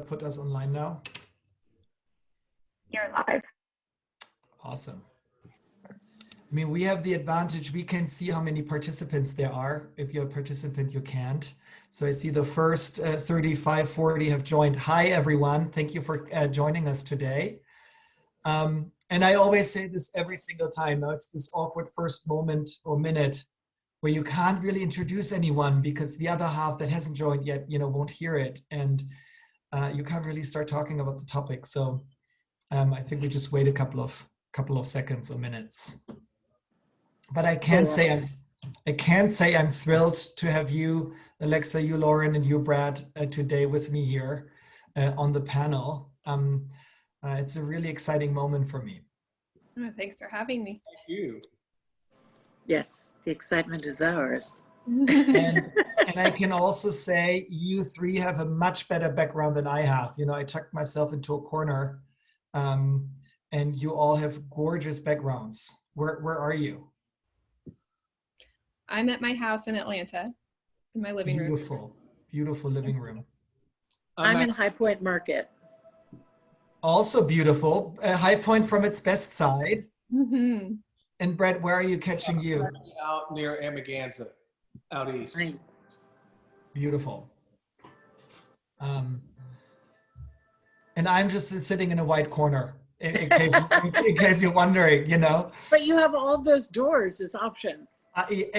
Put us online now. You're live. Awesome. I mean, we have the advantage, we can see how many participants there are. If you're a participant, you can't. So I see the first 35, 40 have joined. Hi, everyone. Thank you for joining us today. And I always say this every single time. Now it's this awkward first moment or minute where you can't really introduce anyone because the other half that hasn't joined yet, won't hear it. And you can't really start talking about the topic. So I think we just wait a couple of seconds or minutes. But I can say I'm thrilled to have you, Alexa, you, Lauren, and you, Brad, today with me here on the panel. It's a really exciting moment for me. Thanks for having me. Thank you. Yes, the excitement is ours. And I can also say you three have a much better background than I have. I tucked myself into a corner, and you all have gorgeous backgrounds. Where are you? I'm at my house in Atlanta, in my living room. Beautiful living room. I'm in High Point Market. Also beautiful. High Point from its best side. Mm-hmm. And Brett, where are you catching you? Out near Amagansett, out east. Nice. Beautiful. And I'm just sitting in a white corner, in case you're wondering, But you have all those doors as options.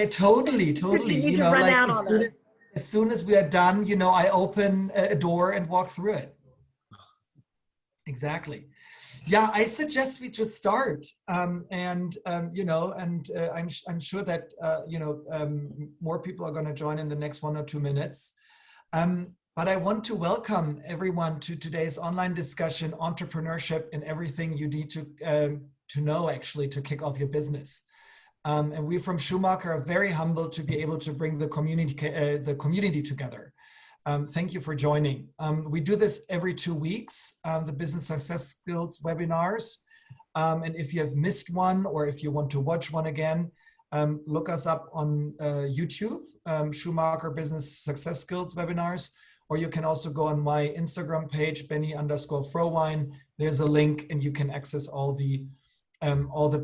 Totally. Did you need to run out on us? As soon as we are done, I open a door and walk through it. Exactly. Yeah, I suggest we just start, I'm sure that more people are going to join in the next 1 or 2 minutes. But I want to welcome everyone to today's online discussion, Entrepreneurship and Everything You Need to know actually to kick off your business. And we from Schumacher are very humbled to be able to bring the community together. Thank you for joining. We do this every 2 weeks, the Business Success Skills webinars. And if you have missed one or if you want to watch one again, look us up on YouTube, Schumacher Business Success Skills webinars, or you can also go on my Instagram page, Benni_Frowein. There's a link and you can access all the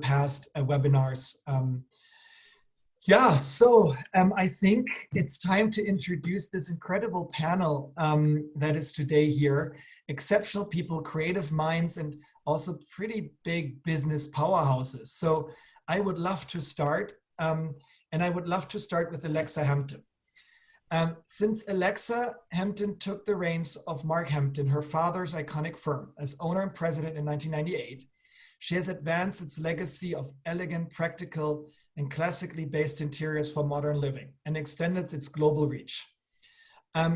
past webinars. So I think it's time to introduce this incredible panel that is today here. Exceptional people, creative minds, and also pretty big business powerhouses. So I would love to start, and I would love to start with Alexa Hampton. Since Alexa Hampton took the reins of Mark Hampton, her father's iconic firm, as owner and president in 1998, she has advanced its legacy of elegant, practical, and classically based interiors for modern living and extended its global reach.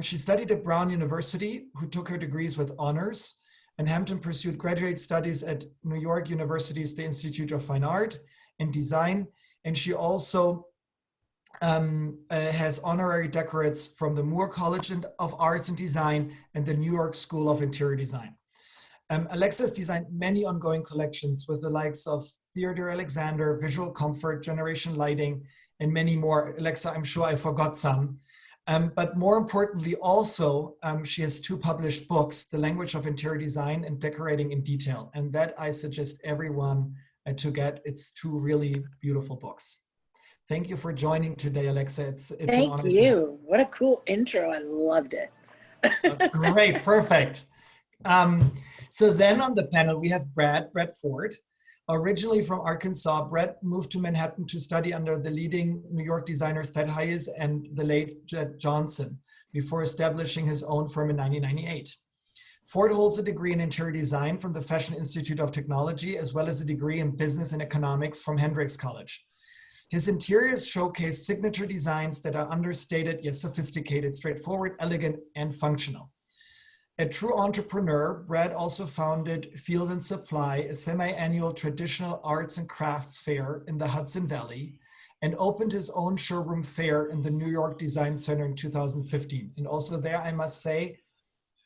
She studied at Brown University, who took her degrees with honors, and Hampton pursued graduate studies at New York University's The Institute of Fine Art and Design, and she also has honorary doctorates from the Moore College of Arts and Design and the New York School of Interior Design. Alexa has designed many ongoing collections with the likes of Theodore Alexander, Visual Comfort, Generation Lighting, and many more. Alexa, I'm sure I forgot some. But more importantly, also, she has 2 published books, The Language of Interior Design and Decorating in Detail. And that I suggest everyone to get. It's 2 really beautiful books. Thank you for joining today, Alexa. It's an honor. Thank you. What a cool intro. I loved it. Great, perfect. So then on the panel, we have Brad Ford. Originally from Arkansas, Brad moved to Manhattan to study under the leading New York designers Ted Hayes and the late Jed Johnson before establishing his own firm in 1998. Ford holds a degree in interior design from the Fashion Institute of Technology, as well as a degree in business and economics from Hendrix College. His interiors showcase signature designs that are understated yet sophisticated, straightforward, elegant, and functional. A true entrepreneur, Brad also founded Field and Supply, a semi-annual traditional arts and crafts fair in the Hudson Valley, and opened his own showroom fair in the New York Design Center in 2015. And also there, I must say,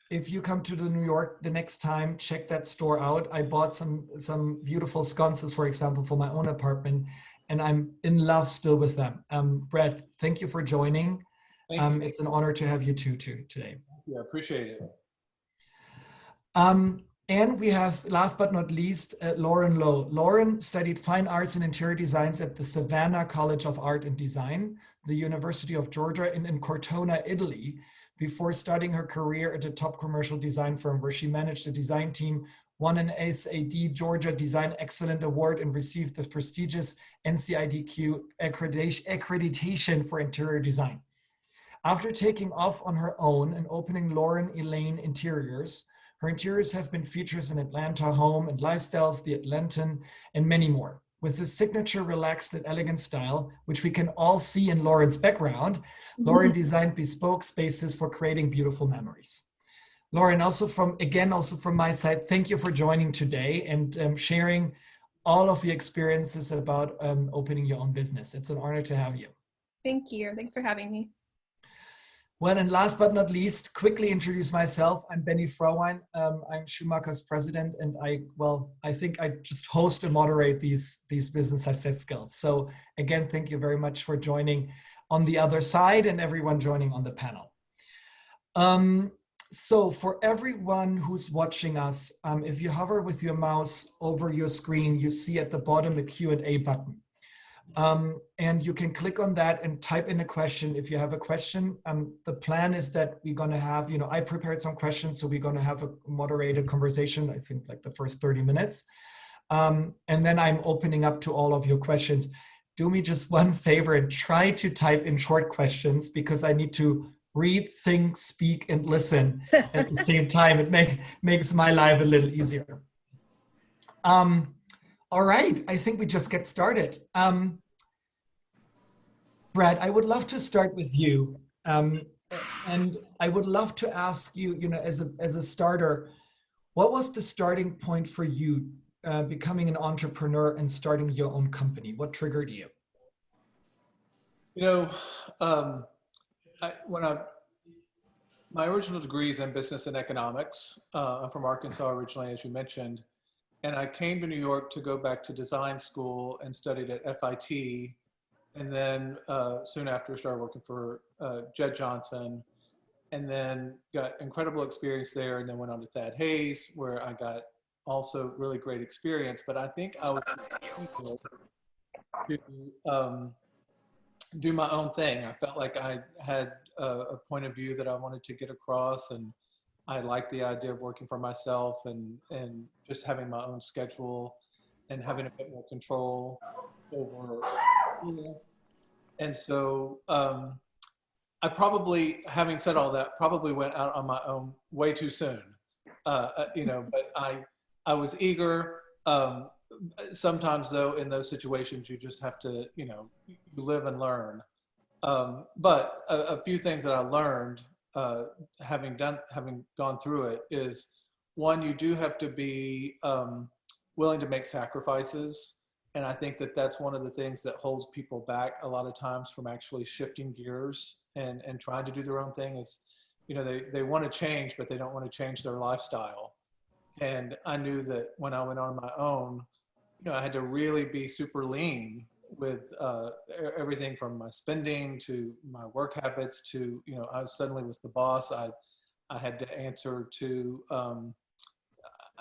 if you come to New York the next time, check that store out. I bought some beautiful sconces, for example, for my own apartment, and I'm in love still with them. Brad, thank you for joining. Thank you. It's an honor to have you today. Yeah, appreciate it. And we have, last but not least, Lauren Lowe. Lauren studied fine arts and interior designs at the Savannah College of Art and Design, the University of Georgia in Cortona, Italy, before starting her career at a top commercial design firm where she managed a design team, won an SAD Georgia Design Excellent Award, and received the prestigious NCIDQ accreditation for interior design. After taking off on her own and opening Elaine Interiors, her interiors have been features in Atlanta Home and Lifestyles, The Atlantan, and many more. With a signature relaxed and elegant style, which we can all see in Lauren's background, Lauren designed bespoke spaces for creating beautiful memories. Lauren, also from my side, thank you for joining today and sharing all of your experiences about opening your own business. It's an honor to have you. Thank you. Thanks for having me. Well, and last but not least, quickly introduce myself. I'm Benni Frowein. I'm Schumacher's president, and I think I just host and moderate these business success skills. So again, thank you very much for joining on the other side and everyone joining on the panel. So for everyone who's watching us, if you hover with your mouse over your screen, you see at the bottom a Q&A button. And you can click on that and type in a question if you have a question. The plan is that we're going to have, I prepared some questions, so we're going to have a moderated conversation, I think like the first 30 minutes. And then I'm opening up to all of your questions. Do me just one favor and try to type in short questions, because I need to read, think, speak, and listen at the same time. It makes my life a little easier. All right, I think we just get started. Brad, I would love to start with you. And I would love to ask you, as a starter, what was the starting point for you becoming an entrepreneur and starting your own company? What triggered you? My original degree is in business and economics. I'm from Arkansas originally, as you mentioned. And I came to New York to go back to design school and studied at FIT. And then soon after started working for Jed Johnson, and then got incredible experience there, and then went on to Thad Hayes, where I got also really great experience. But I think I was able to do my own thing. I felt like I had a point of view that I wanted to get across, and I liked the idea of working for myself and just having my own schedule and having a bit more control over. And so I probably, having said all that, probably went out on my own way too soon. But I was eager. Sometimes though, in those situations, you just have to, you live and learn. But a few things that I learned, having gone through it, is one, you do have to be willing to make sacrifices. And I think that that's one of the things that holds people back a lot of times from actually shifting gears and trying to do their own thing is, they want to change, but they don't want to change their lifestyle. And I knew that when I went on my own, I had to really be super lean with everything from my spending to my work habits to, I suddenly was the boss. I had to answer to,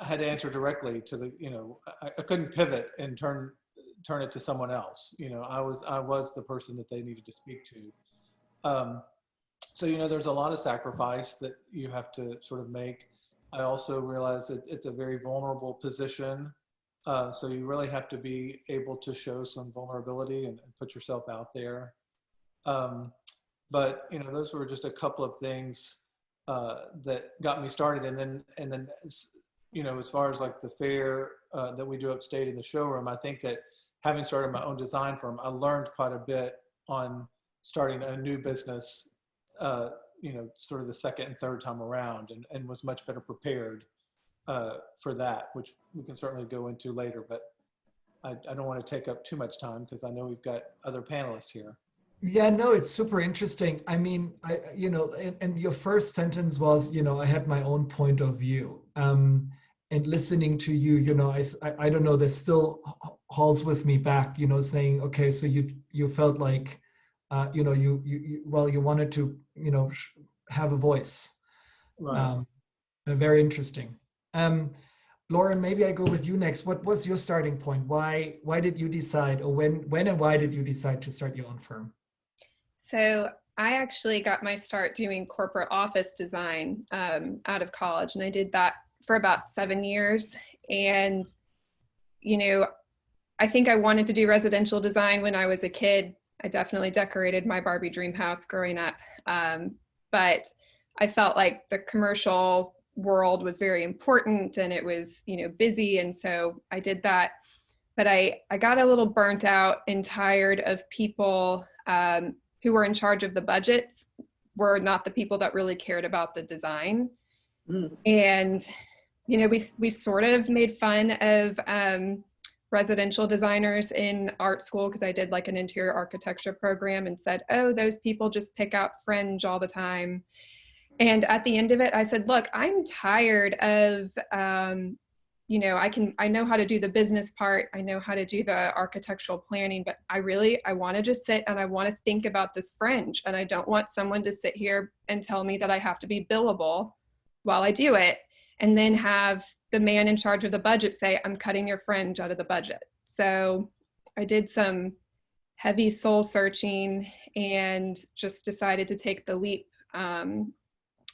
I had to answer directly to the, I couldn't pivot and turn it to someone else. I was the person that they needed to speak to. So, there's a lot of sacrifice that you have to sort of make. I also realized that it's a very vulnerable position. So you really have to be able to show some vulnerability and put yourself out there. But, those were just a couple of things that got me started. And then, as far as like the fair that we do upstate in the showroom, I think that having started my own design firm, I learned quite a bit on starting a new business, sort of the second and third time around, and was much better prepared for that, which we can certainly go into later, but I don't want to take up too much time because I know we've got other panelists here. Yeah, no, it's super interesting. I mean, and your first sentence was, I had my own point of view. And listening to you, I don't know, that still hauls with me back, saying, okay, so you felt like, you wanted to, have a voice. Right. Very interesting. Lauren, maybe I go with you next. What was your starting point? Why did you decide, or when and why did you decide to start your own firm? So I actually got my start doing corporate office design out of college, and I did that for about 7 years. And, I think I wanted to do residential design when I was a kid. I definitely decorated my Barbie dream house growing up. But I felt like the commercial world was very important and it was, busy. And so I did that. But I got a little burnt out and tired of people who were in charge of the budgets were not the people that really cared about the design. And, we sort of made fun of residential designers in art school because I did like an interior architecture program and said, oh, those people just pick out fringe all the time. And at the end of it, I said, look, I'm tired of, I know how to do the business part. I know how to do the architectural planning, but I want to just sit and I want to think about this fringe. And I don't want someone to sit here and tell me that I have to be billable while I do it. And then have the man in charge of the budget say, I'm cutting your fringe out of the budget. So I did some heavy soul searching and just decided to take the leap. And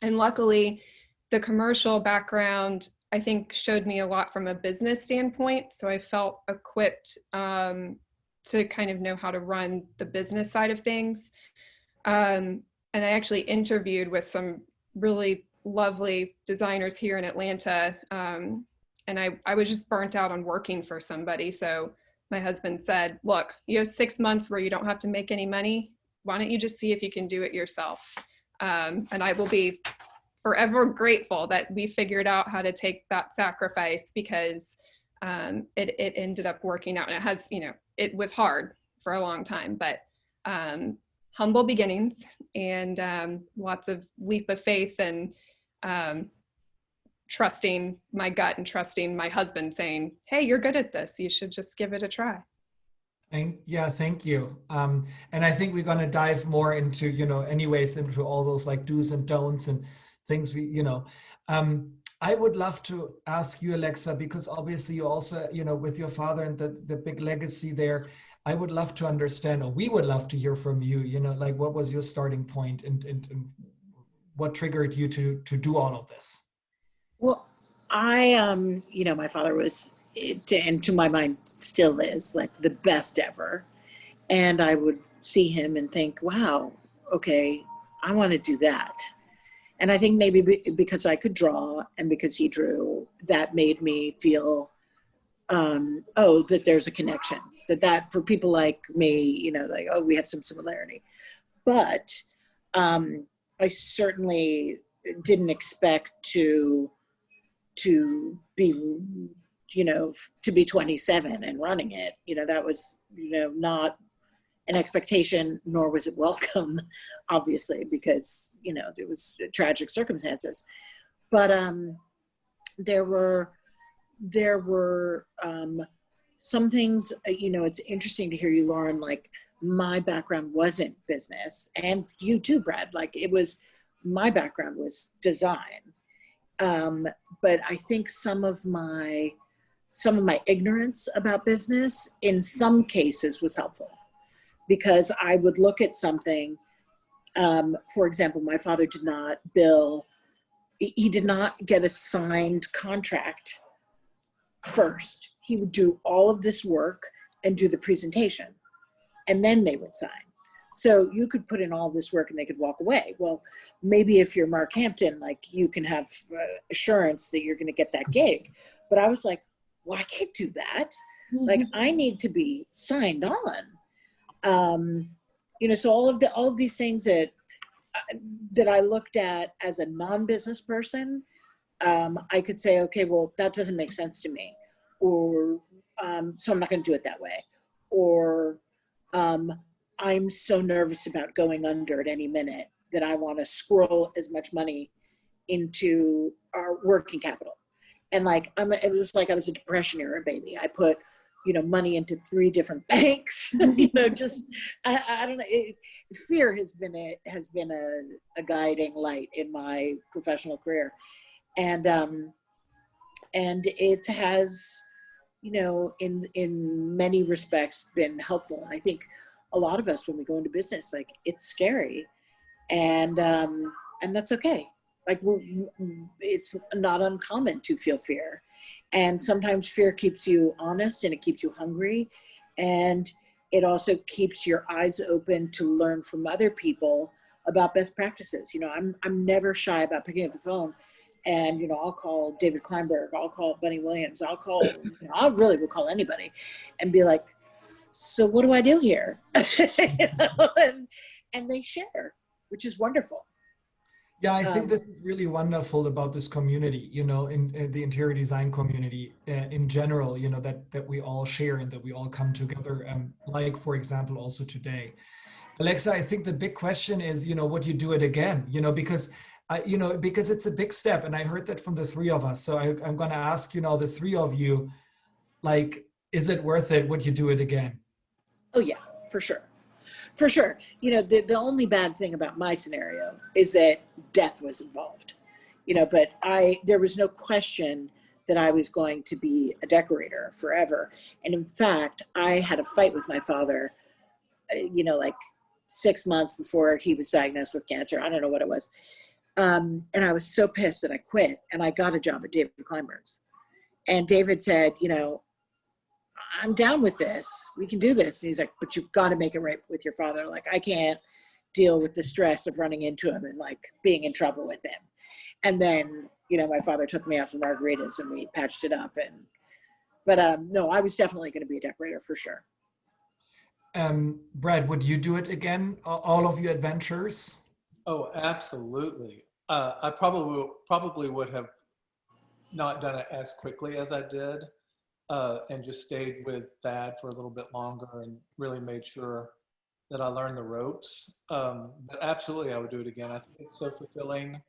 luckily, the commercial background, I think, showed me a lot from a business standpoint. So I felt equipped to kind of know how to run the business side of things. And I actually interviewed with some really lovely designers here in Atlanta. And I was just burnt out on working for somebody. So my husband said, look, you have 6 months where you don't have to make any money. Why don't you just see if you can do it yourself? And I will be forever grateful that we figured out how to take that sacrifice because it ended up working out. And it has, it was hard for a long time, but humble beginnings and lots of leap of faith and trusting my gut and trusting my husband saying, hey, you're good at this. You should just give it a try. Thank you. And I think we're going to dive more into, anyways, into all those like do's and don'ts and things I would love to ask you, Alexa, because obviously you also, with your father and the big legacy there, I would love to understand, or we would love to hear from you, like what was your starting point and what triggered you to do all of this? Well, I, my father was, and to my mind still is, like the best ever. And I would see him and think, wow, okay, I want to do that. And I think maybe because I could draw and because he drew, that made me feel, that there's a connection. That for people like me, like, oh, we have some similarity. But I certainly didn't expect to be, to be 27 and running it. That was, not an expectation, nor was it welcome, obviously, because, there was tragic circumstances. But there were some things, it's interesting to hear you, Lauren, like my background wasn't business, and you too, Brad, like my background was design. But I think some of my ignorance about business in some cases was helpful, because I would look at something, for example, my father did not bill, he did not get a signed contract first. He would do all of this work and do the presentation, and then they would sign. So you could put in all this work and they could walk away. Well, maybe if you're Mark Hampton, like you can have assurance that you're going to get that gig. But I was like, well, I can't do that. Mm-hmm. Like I need to be signed on. So all of these things that I looked at as a non-business person, I could say, okay, well, that doesn't make sense to me, or so I'm not going to do it that way, or I'm so nervous about going under at any minute that I want to squirrel as much money into our working capital. And like, it was like I was a Depression era baby. I put, money into 3 different banks, just, I don't know. Fear has been a guiding light in my professional career. And And it has, you know, in many respects been helpful. And I think a lot of us, when we go into business, like, it's scary, and that's okay. Like, it's not uncommon to feel fear, and sometimes fear keeps you honest and it keeps you hungry, and it also keeps your eyes open to learn from other people about best practices. You know, I'm never shy about picking up the phone, and, you know, I'll call David Kleinberg, I'll call Bunny Williams, I'll call, you know, I really will call anybody and be like, so what do I do here? You know, and they share, which is wonderful. Yeah, I think this is really wonderful about this community, you know, in the interior design community in general, you know, that we all share and that we all come together, like, for example, also today. Alexa, I think the big question is, you know, would you do it again? You know, because because it's a big step, and I heard that from the three of us. So I'm going to ask, you know, the three of you, like, is it worth it? Would you do it again? Oh yeah, for sure. For sure. You know, the only bad thing about my scenario is that death was involved, you know, but there was no question that I was going to be a decorator forever. And in fact, I had a fight with my father, you know, like 6 months before he was diagnosed with cancer. I don't know what it was. And I was so pissed that I quit, and I got a job at David Kleinberg's. And David said, you know, I'm down with this. We can do this. And he's like, but you've got to make it right with your father. Like, I can't deal with the stress of running into him and, like, being in trouble with him. And then, you know, my father took me out for margaritas and we patched it up. But no, I was definitely going to be a decorator for sure. Brad, would you do it again? All of your adventures? Oh, absolutely. I probably would have not done it as quickly as I did. And just stayed with Dad for a little bit longer and really made sure that I learned the ropes. But absolutely, I would do it again. I think it's so fulfilling.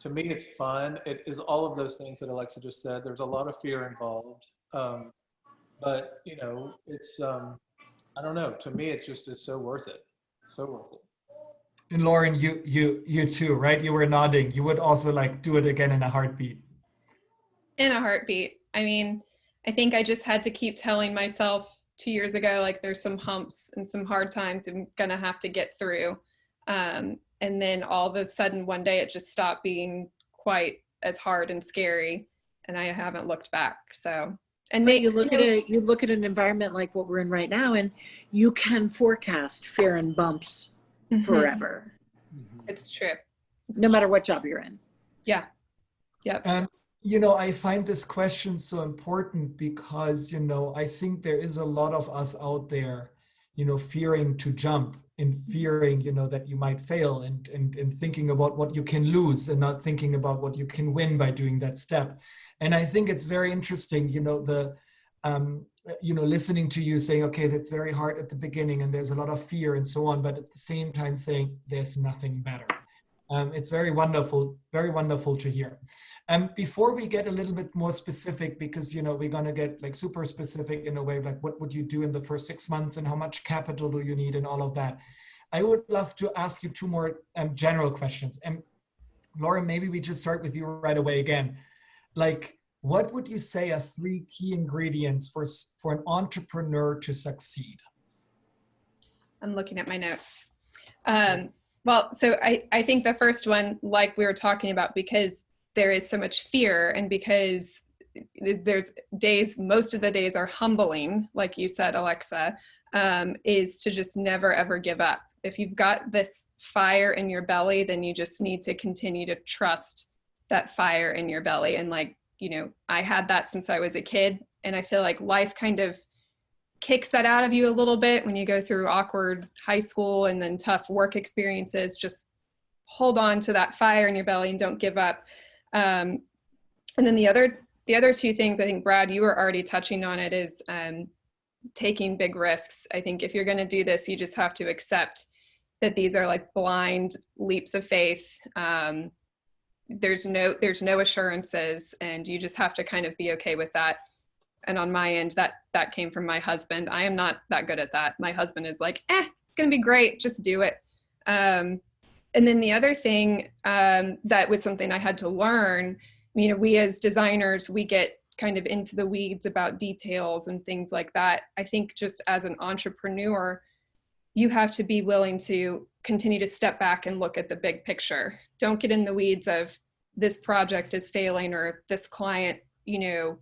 To me, it's fun. It is all of those things that Alexa just said. There's a lot of fear involved. But, you know, it's, I don't know. To me, it just is so worth it. So worth it. And Lauren, you too, right? You were nodding. You would also, like, do it again in a heartbeat. In a heartbeat. I mean, I think I just had to keep telling myself 2 years ago, like, there's some humps and some hard times I'm going to have to get through. And then all of a sudden, one day, it just stopped being quite as hard and scary. And I haven't looked back. So, and you look at an environment like what we're in right now, and you can forecast fear and bumps forever. It's true. No matter what job you're in. Yeah. Yep. You know, I find this question so important because, you know, I think there is a lot of us out there, you know, fearing to jump and fearing, you know, that you might fail and thinking about what you can lose and not thinking about what you can win by doing that step. And I think it's very interesting, you know, listening to you saying, okay, that's very hard at the beginning and there's a lot of fear and so on, but at the same time saying there's nothing better. It's very wonderful to hear. Before we get a little bit more specific, because, you know, we're going to get, like, super specific in a way, like, what would you do in the first 6 months and how much capital do you need and all of that, I would love to ask you two more general questions. And Laura, maybe we just start with you right away again. Like, what would you say are 3 key ingredients for an entrepreneur to succeed? I'm looking at my notes. Well, so I think the first one, like we were talking about, because there is so much fear and because there's days, most of the days are humbling, like you said, Alexa, is to just never, ever give up. If you've got this fire in your belly, then you just need to continue to trust that fire in your belly. And, like, you know, I had that since I was a kid, and I feel like life kind of kicks that out of you a little bit when you go through awkward high school and then tough work experiences. Just hold on to that fire in your belly and don't give up. And then the other 2 things, I think, Brad, you were already touching on it, is taking big risks. I think if you're going to do this, you just have to accept that these are like blind leaps of faith. There's no assurances, and you just have to kind of be okay with that. And on my end, that came from my husband. I am not that good at that. My husband is like, it's going to be great. Just do it. And then the other thing that was something I had to learn, you know, we as designers, we get kind of into the weeds about details and things like that. I think just as an entrepreneur, you have to be willing to continue to step back and look at the big picture. Don't get in the weeds of this project is failing, or this client, you know,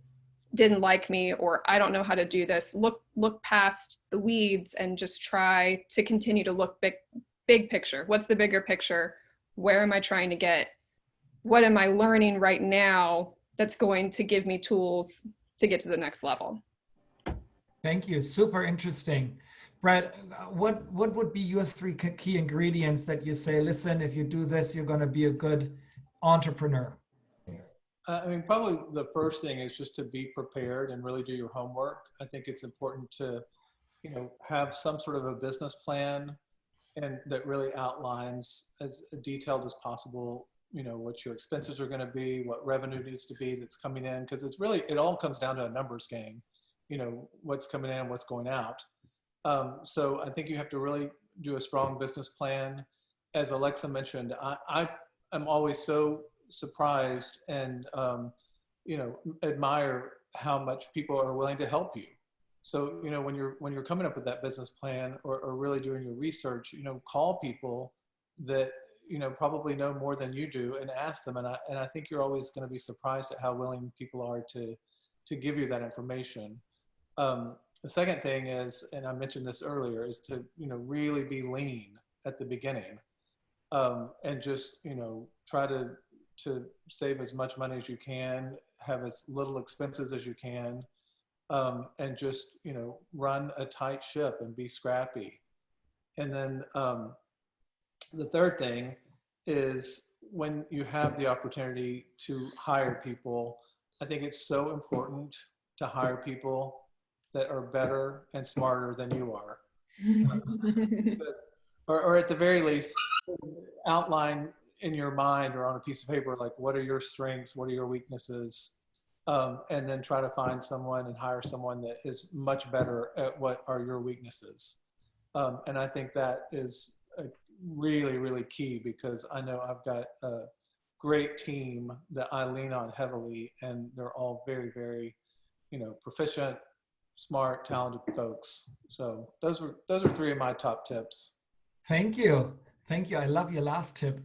didn't like me, or I don't know how to do this. Look past the weeds and just try to continue to look big picture. What's the bigger picture? Where am I trying to get? What am I learning right now that's going to give me tools to get to the next level? Thank you. Super interesting. Brad, what would be your three key ingredients that you say, listen, if you do this, you're going to be a good entrepreneur? I mean, probably the first thing is just to be prepared and really do your homework. I think it's important to, you know, have some sort of a business plan, and that really outlines as detailed as possible, you know, what your expenses are going to be, what revenue needs to be that's coming in, because it's really, it all comes down to a numbers game, you know, what's coming in and what's going out. So I think you have to really do a strong business plan. As Alexa mentioned, I'm always so surprised and you know, admire how much people are willing to help you. So, you know, when you're coming up with that business plan, or really doing your research, you know, call people that, you know, probably know more than you do and ask them. And I think you're always going to be surprised at how willing people are to give you that information. The second thing is, and I mentioned this earlier, is to, you know, really be lean at the beginning, and just, you know, try to save as much money as you can, have as little expenses as you can, and just, you know, run a tight ship and be scrappy. And then the third thing is, when you have the opportunity to hire people, I think it's so important to hire people that are better and smarter than you are. or at the very least, outline in your mind or on a piece of paper, like, what are your strengths, what are your weaknesses, and then try to find someone and hire someone that is much better at what are your weaknesses. And I think that is really, really key, because I know I've got a great team that I lean on heavily, and they're all very, very, you know, proficient, smart, talented folks. So those are three of my top tips. Thank you. Thank you. I love your last tip.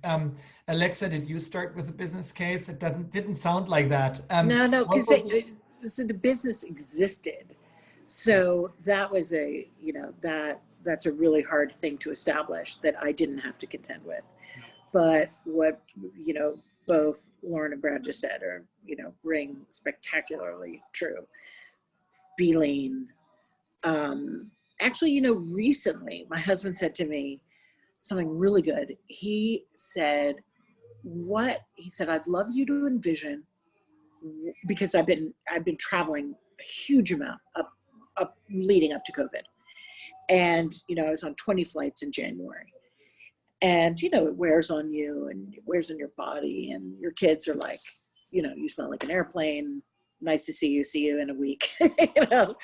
Alexa, did you start with a business case? It didn't sound like that. No, because the business existed. So that was that's a really hard thing to establish that I didn't have to contend with. But what, you know, both Lauren and Brad just said are, you know, ring spectacularly true. Be lean. Actually, you know, recently my husband said to me something really good. He said, I'd love you to envision, because I've been traveling a huge amount up leading up to COVID. And, you know, I was on 20 flights in January, and, you know, it wears on you and it wears on your body, and your kids are like, you know, you smell like an airplane. Nice to see you in a week. You know?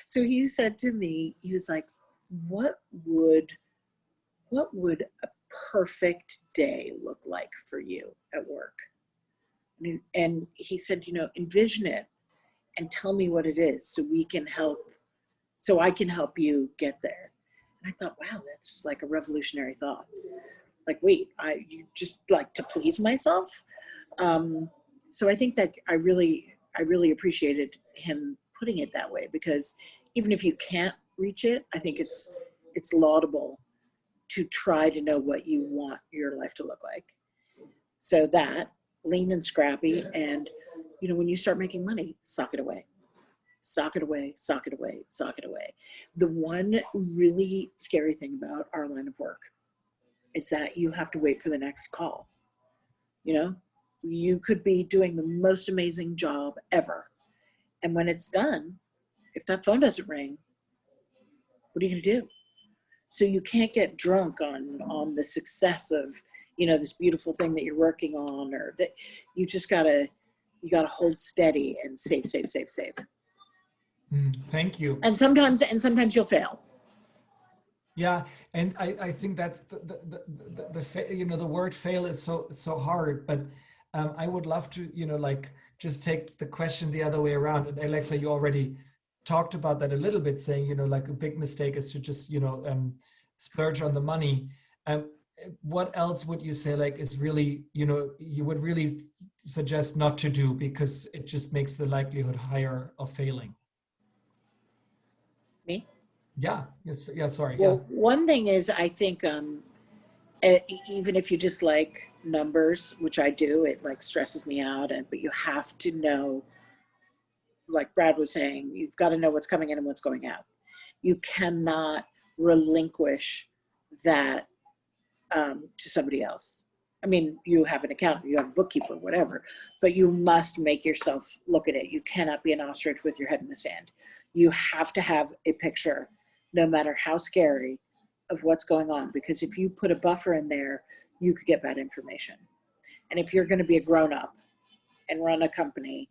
So he said to me, he was like, what would a perfect day look like for you at work? And he said, you know, envision it and tell me what it is, so I can help you get there. And I thought, wow, that's like a revolutionary thought. Like, wait, you just like to please myself? So I think that I really appreciated him putting it that way, because even if you can't reach it, I think it's laudable to try to know what you want your life to look like. So that, lean and scrappy, and, you know, when you start making money, sock it away. Sock it away, sock it away, sock it away. The one really scary thing about our line of work is that you have to wait for the next call. You know, you could be doing the most amazing job ever, and when it's done, if that phone doesn't ring, what are you gonna do? So you can't get drunk on the success of, you know, this beautiful thing that you're working on, or that you gotta hold steady and save. Thank you. And sometimes you'll fail. Yeah, and I think that's the you know, the word fail is so hard, but I would love to, you know, like just take the question the other way around. And Alexa, you already talked about that a little bit, saying, you know, like a big mistake is to just, you know, splurge on the money. What else would you say, like, is really, you know, you would really suggest not to do because it just makes the likelihood higher of failing? Me? Yeah. Yes. Yeah. Sorry. Well, one thing is, I think even if you just like numbers, which I do, it like stresses me out. But you have to know, like Brad was saying, you've got to know what's coming in and what's going out. You cannot relinquish that to somebody else. I mean, you have an accountant, you have a bookkeeper, whatever, but you must make yourself look at it. You cannot be an ostrich with your head in the sand. You have to have a picture, no matter how scary, of what's going on. Because if you put a buffer in there, you could get bad information. And if you're going to be a grown-up and run a company,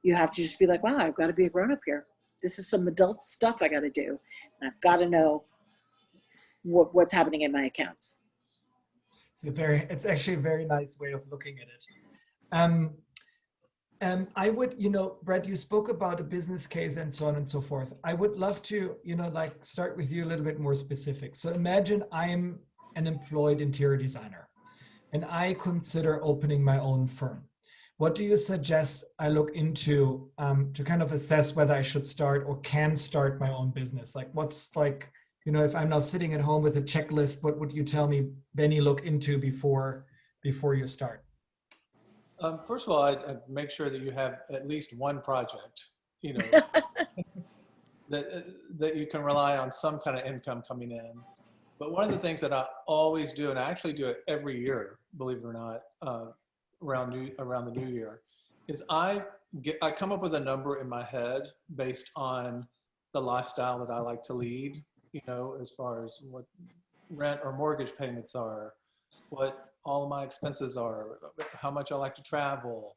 you have to just be like, wow, I've got to be a grown-up here. This is some adult stuff I got to do. And I've got to know what's happening in my accounts. It's actually a very nice way of looking at it. I would, you know, Brett, you spoke about a business case and so on and so forth. I would love to, you know, like start with you a little bit more specific. So imagine I'm an employed interior designer and I consider opening my own firm. What do you suggest I look into to kind of assess whether I should start or can start my own business? Like what's like, you know, if I'm now sitting at home with a checklist, what would you tell me, Benni, look into before you start? First of all, I'd make sure that you have at least one project, you know, that you can rely on some kind of income coming in. But one of the things that I always do, and I actually do it every year, believe it or not, around the new year, is I come up with a number in my head based on the lifestyle that I like to lead. You know, as far as what rent or mortgage payments are, what all of my expenses are, how much I like to travel,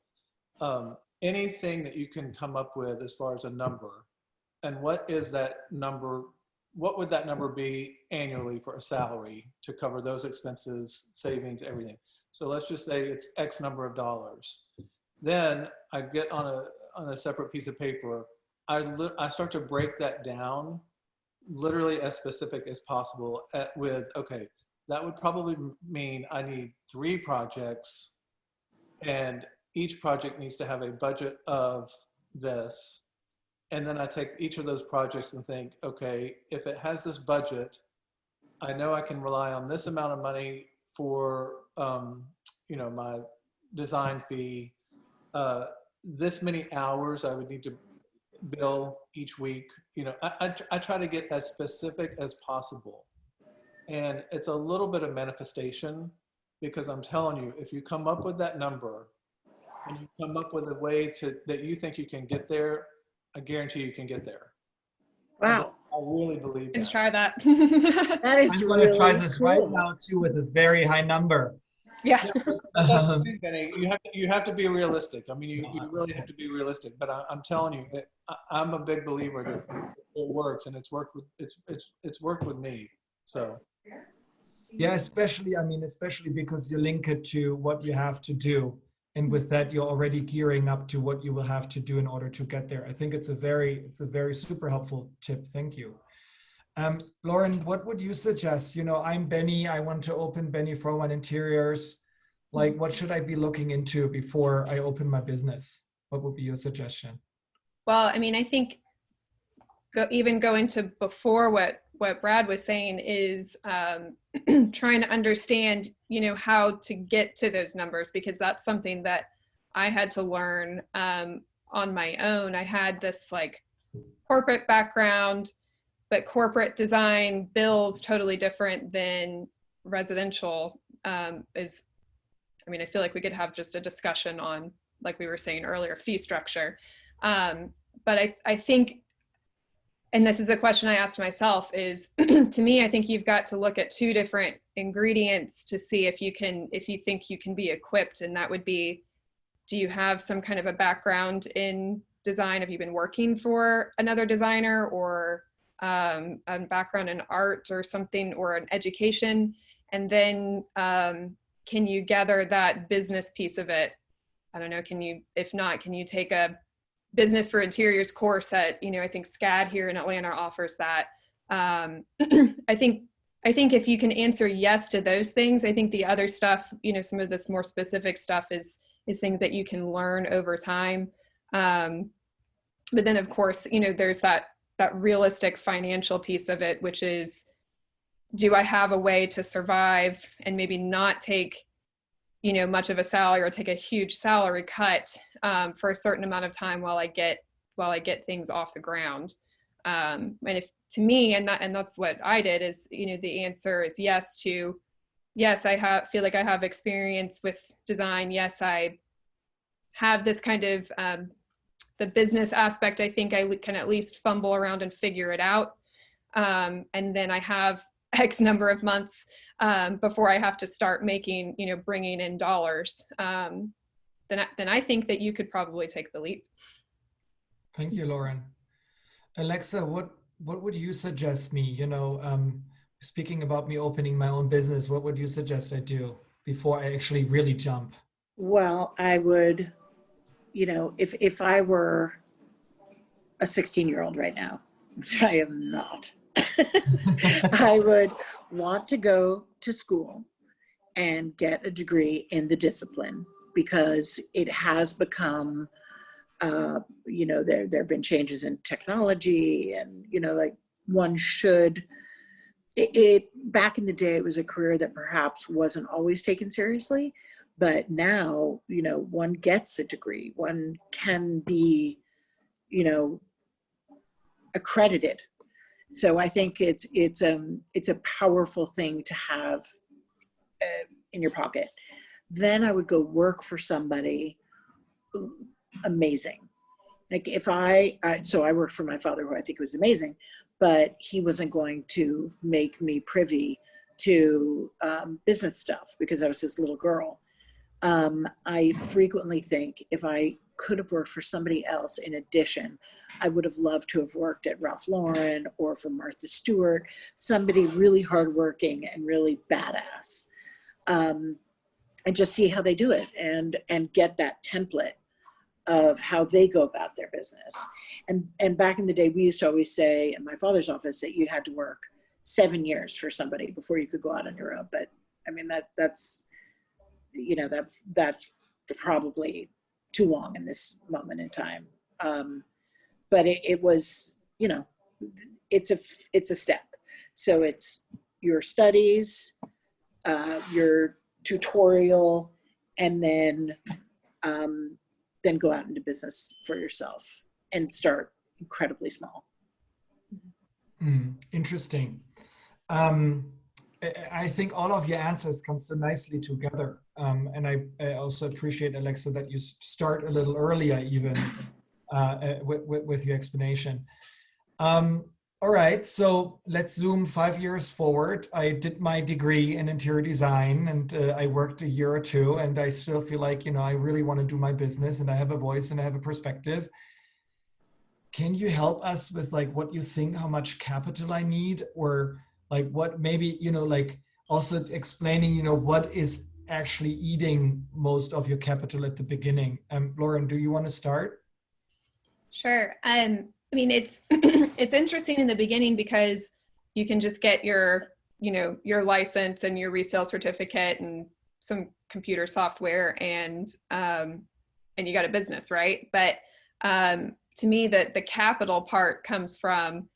anything that you can come up with as far as a number. And what is that number? What would that number be annually for a salary to cover those expenses, savings, everything? So let's just say it's X number of dollars. Then I get on a separate piece of paper. I start to break that down, literally as specific as possible with, okay, that would probably mean I need 3 projects and each project needs to have a budget of this. And then I take each of those projects and think, okay, if it has this budget, I know I can rely on this amount of money for, you know, my design fee, this many hours I would need to bill each week. You know, I try to get as specific as possible. And it's a little bit of manifestation, because I'm telling you, if you come up with that number and you come up with a way that you think you can get there, I guarantee you can get there. Wow. I really believe that. Let's try that. That is I'm going really to try this cool. right now too with a very high number. Yeah. That's the thing, Benni. You have to be realistic. I mean, you really have to be realistic. But I'm telling you, I'm a big believer that it works, and it's worked with me. So. Yeah, especially because you link it to what you have to do. And with that, you're already gearing up to what you will have to do in order to get there. I think it's a very super helpful tip. Thank you. Lauren, what would you suggest? You know, I'm Benni. I want to open Benni Frowein Interiors. Like, what should I be looking into before I open my business? What would be your suggestion? Well, I mean, I think go into before what Brad was saying is trying to understand, you know, how to get to those numbers, because that's something that I had to learn on my own. I had this like corporate background, but corporate design bills totally different than residential is. I mean, I feel like we could have just a discussion on, like we were saying earlier, fee structure. But I think, and this is the question I asked myself, is to me, I think you've got to look at 2 different ingredients to see if you think you can be equipped. And that would be, do you have some kind of a background in design? Have you been working for another designer, or a background in art or something, or an education? And then can you gather that business piece of it I don't know, if not, can you take a business for interiors course at, I think SCAD here in Atlanta offers that. I think if you can answer yes to those things, I think the other stuff, some of this more specific stuff is things that you can learn over time. But then of course, there's that realistic financial piece of it, which is, do I have a way to survive and maybe not take, much of a salary or take a huge salary cut for a certain amount of time while I get things off the ground. And if to me, and that's what I did, is, the answer is yes to, yes, I feel like I have experience with design. Yes, I have this kind of, the business aspect. I think I can at least fumble around and figure it out. And then I have X number of months before I have to start making, bringing in dollars. Then I think that you could probably take the leap. Thank you, Lauren. Alexa, what would you suggest me? Speaking about me opening my own business, what would you suggest I do before I actually really jump? Well, I would, if I were a 16-year-old right now, which I am not, I would want to go to school and get a degree in the discipline, because it has become, there have been changes in technology, and, one should, back in the day, it was a career that perhaps wasn't always taken seriously, but now, one gets a degree, one can be, accredited. So I think it's a powerful thing to have in your pocket. Then I would go work for somebody amazing. Like if so I worked for my father, who I think was amazing, but he wasn't going to make me privy to business stuff because I was this little girl. I frequently think if I could have worked for somebody else in addition, I would have loved to have worked at Ralph Lauren or for Martha Stewart, somebody really hardworking and really badass, and just see how they do it and get that template of how they go about their business. And back in the day, we used to always say in my father's office that you had to work 7 years for somebody before you could go out on your own. But I mean, that's probably too long in this moment in time. But it was, it's a step. So it's your studies, your tutorial, and then go out into business for yourself and start incredibly small. Interesting. I think all of your answers come so nicely together. And I also appreciate, Alexa, that you start a little earlier even with your explanation. All right, so let's zoom 5 years forward. I did my degree in interior design, and I worked a year or two, and I still feel like, I really want to do my business, and I have a voice and I have a perspective. Can you help us with what you think, how much capital I need, or what maybe, also explaining, what is actually eating most of your capital at the beginning? Lauren, do you want to start? Sure. I mean, it's interesting in the beginning because you can just get your license and your resale certificate and some computer software and you got a business, right? But to me, the capital part comes from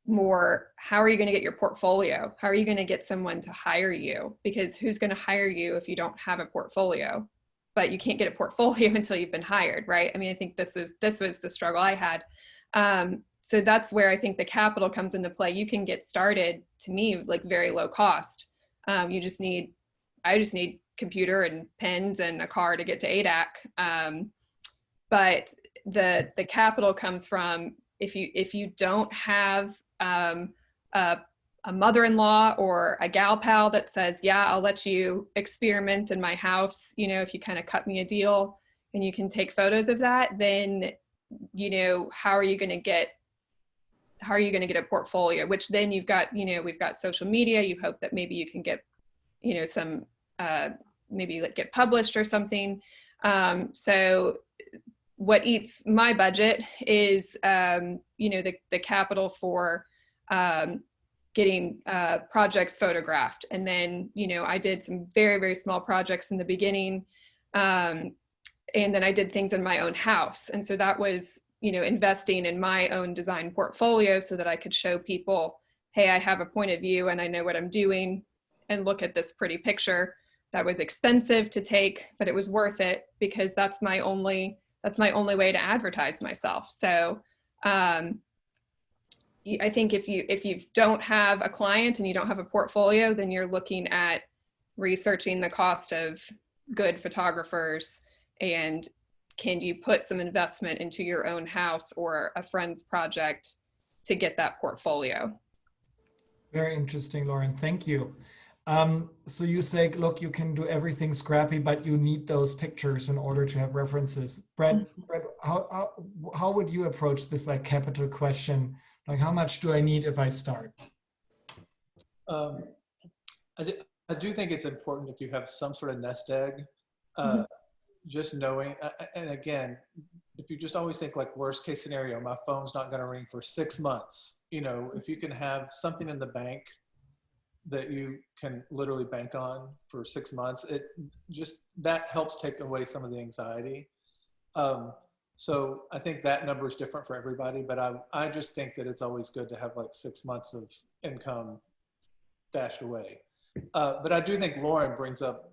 more, how are you going to get your portfolio? How are you going to get someone to hire you? Because who's going to hire you if you don't have a portfolio? But you can't get a portfolio until you've been hired, right? I mean, I think this was the struggle I had. So that's where I think the capital comes into play. You can get started, to me, very low cost. I just need computer and pens and a car to get to ADAC. But the capital comes from if you don't have a mother-in-law or a gal pal that says, yeah, I'll let you experiment in my house, if you kind of cut me a deal and you can take photos of that, then, how are you going to get a portfolio, which then you've got, we've got social media. You hope that maybe you can get, some, maybe get published or something. So what eats my budget is, the capital for getting projects photographed. And then, I did some very, very small projects in the beginning. And then I did things in my own house. And so that was, investing in my own design portfolio so that I could show people, hey, I have a point of view and I know what I'm doing, and look at this pretty picture. That was expensive to take, but it was worth it because that's my only way to advertise myself. So I think if you don't have a client and you don't have a portfolio, then you're looking at researching the cost of good photographers, and can you put some investment into your own house or a friend's project to get that portfolio. Very interesting, Lauren. Thank you. So you say, look, you can do everything scrappy, but you need those pictures in order to have references. Brett, how would you approach this like capital question? Like, how much do I need if I start? I do think it's important if you have some sort of nest egg, just knowing, and again, if you just always think like worst case scenario, my phone's not going to ring for 6 months, if you can have something in the bank that you can literally bank on for 6 months, that helps take away some of the anxiety. So I think that number is different for everybody, but I just think that it's always good to have like 6 months of income dashed away. But I do think Lauren brings up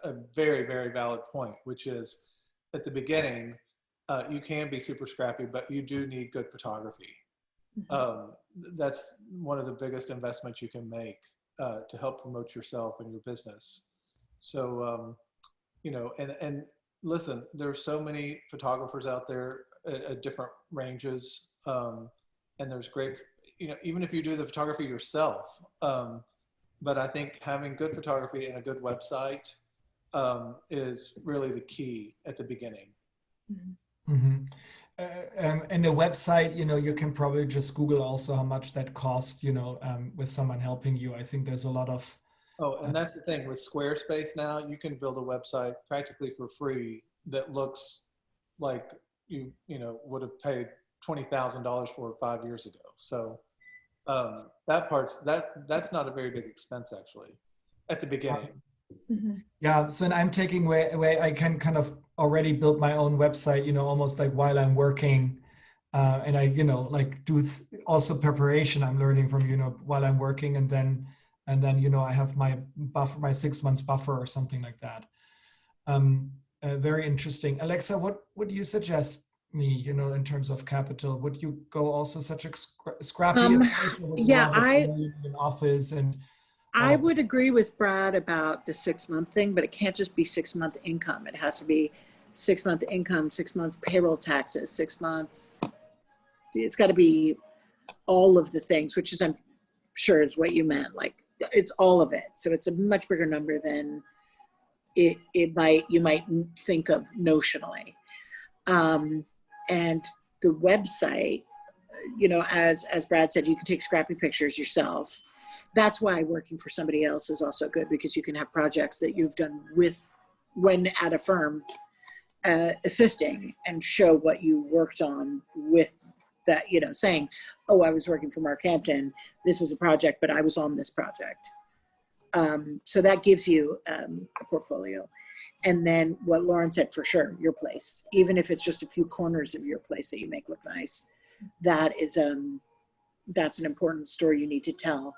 a very, very valid point, which is at the beginning, you can be super scrappy, but you do need good photography. That's one of the biggest investments you can make to help promote yourself and your business. So, and listen, there's so many photographers out there at different ranges, and there's great, even if you do the photography yourself, but I think having good photography and a good website is really the key at the beginning. And the website, you can probably just Google also how much that costs, with someone helping you. I think there's a lot of... Oh, and that's the thing with Squarespace now, you can build a website practically for free that looks like you would have paid $20,000 for it 5 years ago. So that's not a very big expense actually at the beginning. Yeah, so I'm taking where I can kind of already build my own website, almost like while I'm working, and I, like do also preparation. I'm learning from, while I'm working, and then, I have my buffer, my 6 months buffer or something like that. Very interesting. Alexa, what would you suggest me, in terms of capital? Would you go also such a scrappy? Yeah, an office and. I would agree with Brad about the 6 month thing, but it can't just be 6 month income. It has to be 6 month income, 6 months payroll taxes, 6 months. It's got to be all of the things, which is, I'm sure is what you meant. Like it's all of it. So it's a much bigger number than you might think of notionally. And the website, as Brad said, you can take scrappy pictures yourself. That's why working for somebody else is also good, because you can have projects that you've done when at a firm assisting, and show what you worked on with that, saying, oh, I was working for Mark Hampton. This is a project, but I was on this project. So that gives you a portfolio. And then what Lauren said, for sure, your place, even if it's just a few corners of your place that you make look nice, that's an important story you need to tell.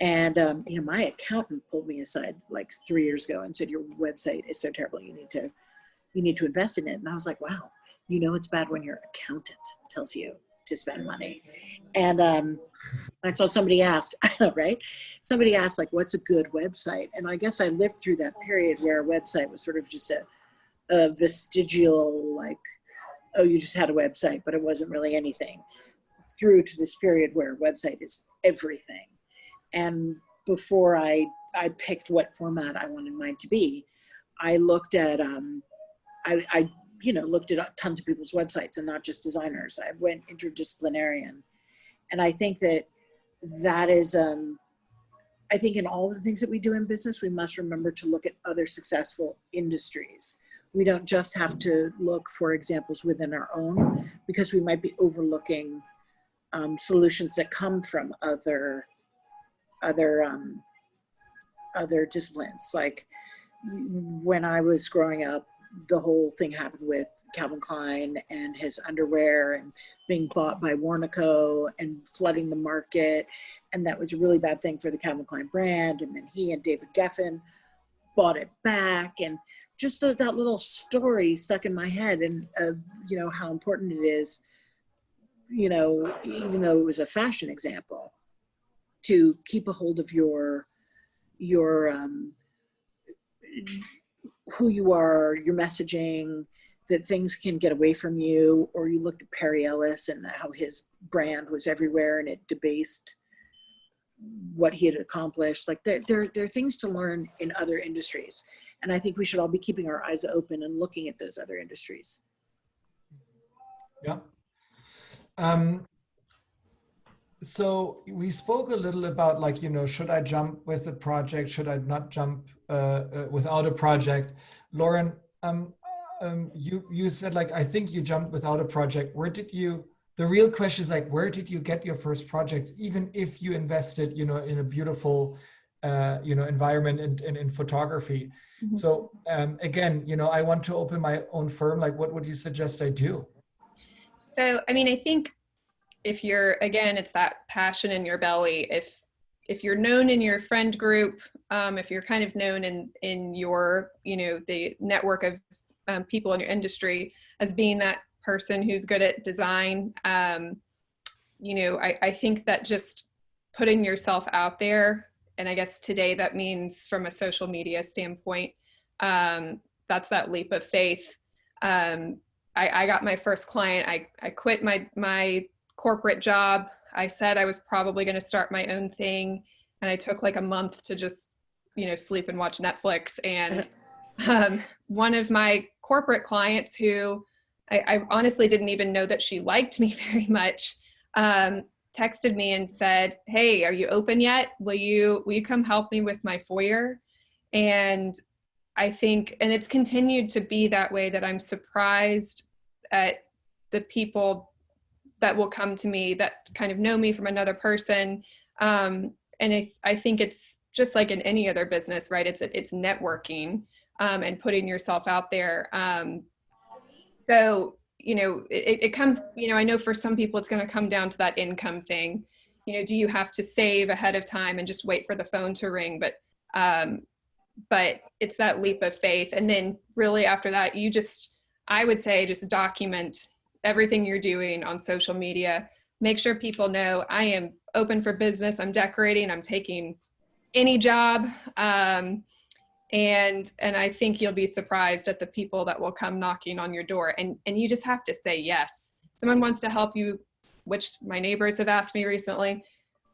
And, my accountant pulled me aside like 3 years ago and said, your website is so terrible. You need to invest in it. And I was like, wow, it's bad when your accountant tells you to spend money. And I saw somebody asked, right? Somebody asked like, what's a good website? And I guess I lived through that period where a website was sort of just a vestigial, like, oh, you just had a website, but it wasn't really anything, through to this period where a website is everything. And before I picked what format I wanted mine to be, I looked at looked at tons of people's websites and not just designers. I went interdisciplinarian, and I think that is I think in all the things that we do in business, we must remember to look at other successful industries. We don't just have to look for examples within our own, because we might be overlooking solutions that come from other disciplines. Like when I was growing up, the whole thing happened with Calvin Klein and his underwear and being bought by Warnaco and flooding the market. And that was a really bad thing for the Calvin Klein brand. And then he and David Geffen bought it back, and just that little story stuck in my head, and you know, how important it is, you know, even though it was a fashion example, to keep a hold of your who you are, your messaging, that things can get away from you. Or you look at Perry Ellis and how his brand was everywhere and it debased what he had accomplished. Like there are things to learn in other industries. And I think we should all be keeping our eyes open and looking at those other industries. Yeah. So we spoke a little about, like, you know, should I jump with a project? Should I not jump without a project? Lauren, you said, like, I think you jumped without a project. Where did you, the real question is, like, where did you get your first projects? Even if you invested, you know, in a beautiful, you know, environment and in photography. Mm-hmm. So again, you know, I want to open my own firm. Like, what would you suggest I do? So, I mean, I think if you're, again, it's that passion in your belly. If you're known in your friend group, if you're kind of known in your, you know, the network of people in your industry as being that person who's good at design, you know, I think that just putting yourself out there, and I guess today that means from a social media standpoint, that's that leap of faith. I got my first client. I quit my corporate job. I said I was probably going to start my own thing, and I took like a month to just, you know, sleep and watch Netflix. And one of my corporate clients, who I honestly didn't even know that she liked me very much, texted me and said, "Hey, are you open yet? Will you come help me with my foyer?" And I think, and it's continued to be that way, that I'm surprised at the people that will come to me that kind of know me from another person. And I think it's just like in any other business, right? It's networking and putting yourself out there. So, you know, it comes, you know, I know for some people it's going to come down to that income thing. You know, do you have to save ahead of time and just wait for the phone to ring? But it's that leap of faith. And then really after that, I would say just document everything you're doing on social media. Make sure people know I am open for business. I'm decorating. I'm taking any job. And I think you'll be surprised at the people that will come knocking on your door. And you just have to say yes. Someone wants to help you, which my neighbors have asked me recently,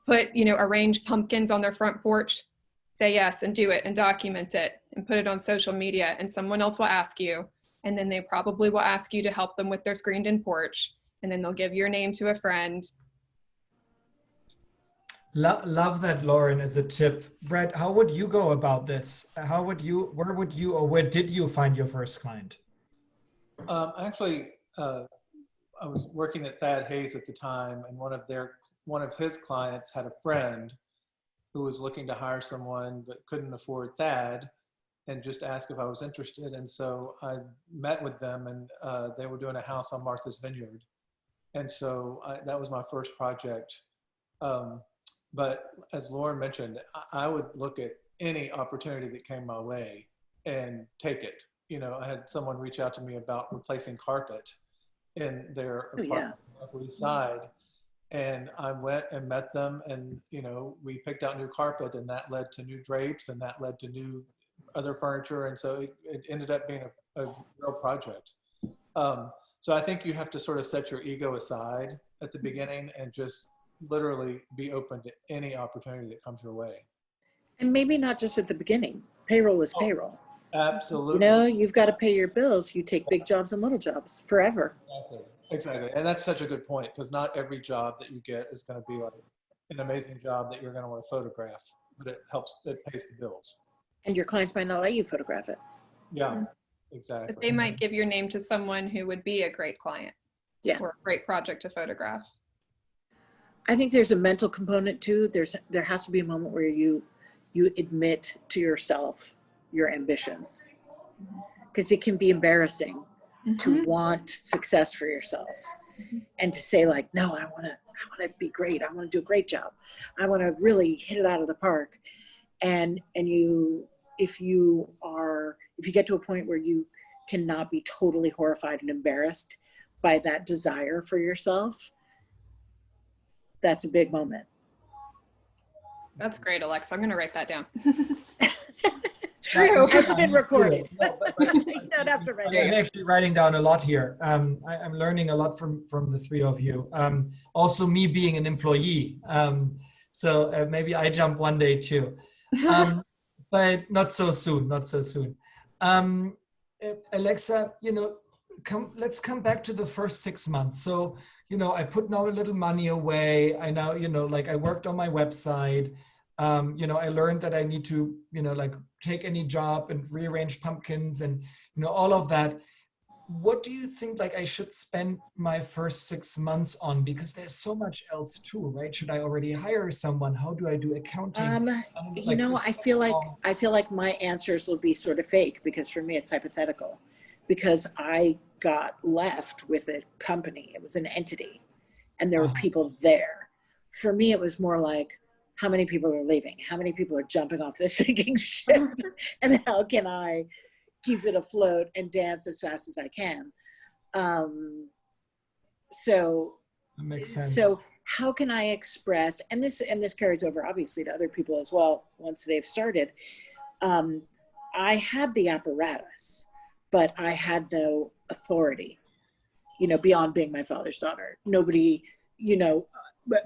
arrange pumpkins on their front porch. Say yes and do it and document it and put it on social media, and someone else will ask you. And then they probably will ask you to help them with their screened-in porch. And then they'll give your name to a friend. Love that, Lauren, as a tip. Brett, how would you go about this? Where did you find your first client? Actually, I was working at Thad Hayes at the time, and one of his clients had a friend who was looking to hire someone but couldn't afford Thad, and just asked if I was interested. And so I met with them, and they were doing a house on Martha's Vineyard. And so that was my first project. But as Lauren mentioned, I would look at any opportunity that came my way and take it. You know, I had someone reach out to me about replacing carpet in their apartment on the Upper East Side. And I went and met them, and, you know, we picked out new carpet, and that led to new drapes, and that led to new other furniture. And so it ended up being a real project. So I think you have to sort of set your ego aside at the beginning and just literally be open to any opportunity that comes your way. And maybe not just at the beginning. Payroll is payroll. Absolutely. You know, you've got to pay your bills. You take big jobs and little jobs forever. Exactly. And that's such a good point, because not every job that you get is going to be like an amazing job that you're going to want to photograph, but it pays the bills. And your clients might not let you photograph it. Yeah, exactly. But they might give your name to someone who would be a great client. Yeah. Or a great project to photograph. I think there's a mental component too. There has to be a moment where you admit to yourself your ambitions, because it can be embarrassing to want success for yourself and to say like, no, I want to be great. I want to do a great job. I want to really hit it out of the park. And if you get to a point where you cannot be totally horrified and embarrassed by that desire for yourself, that's a big moment. That's great, Alexa. I'm going to write that down. True. It's been recorded. No, but Not after writing. I'm actually writing down a lot here. I'm learning a lot from the three of you. Also, me being an employee. So maybe I jump one day too. But not so soon. Not so soon. Alexa, let's come back to the first 6 months. So, I put now a little money away. I now, I worked on my website. I learned that I need to, take any job and rearrange pumpkins and, all of that. What do you think, I should spend my first 6 months on? Because there's so much else too, right? Should I already hire someone? How do I do accounting? I feel like my answers will be sort of fake, because for me it's hypothetical, because I got left with a company. It was an entity and there were people there. For me, it was more like, how many people are leaving? How many people are jumping off this sinking ship? And how can I keep it afloat and dance as fast as I can? So that makes sense. So how can I express, and this carries over obviously to other people as well once they've started. I had the apparatus, but I had no authority, beyond being my father's daughter. Nobody,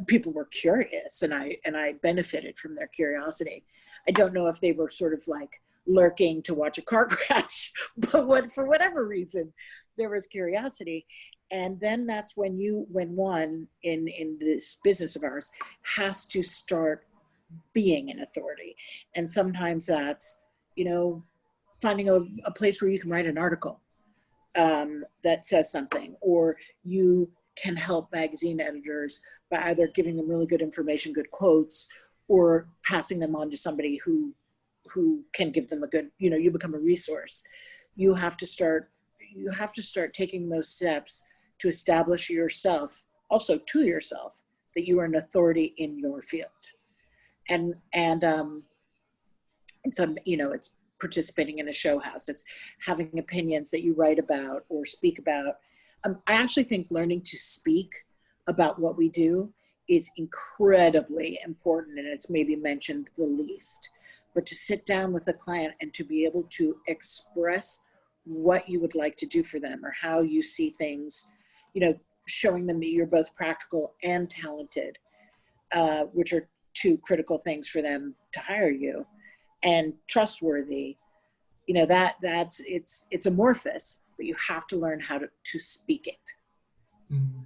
people were curious, and I benefited from their curiosity. I don't know if they were sort of like lurking to watch a car crash, but for whatever reason, there was curiosity. And then that's when one in this business of ours has to start being an authority. And sometimes that's, finding a place where you can write an article that says something, or you can help magazine editors by either giving them really good information, good quotes, or passing them on to somebody who can give them a good, you become a resource. You have to start taking those steps to establish yourself, also to yourself, that you are an authority in your field. And it's participating in a show house. It's having opinions that you write about or speak about. I actually think learning to speak about what we do is incredibly important, and it's maybe mentioned the least. But to sit down with a client and to be able to express what you would like to do for them, or how you see things, showing them that you're both practical and talented, which are two critical things for them to hire you, and trustworthy, it's amorphous, but you have to learn how to speak it. Mm.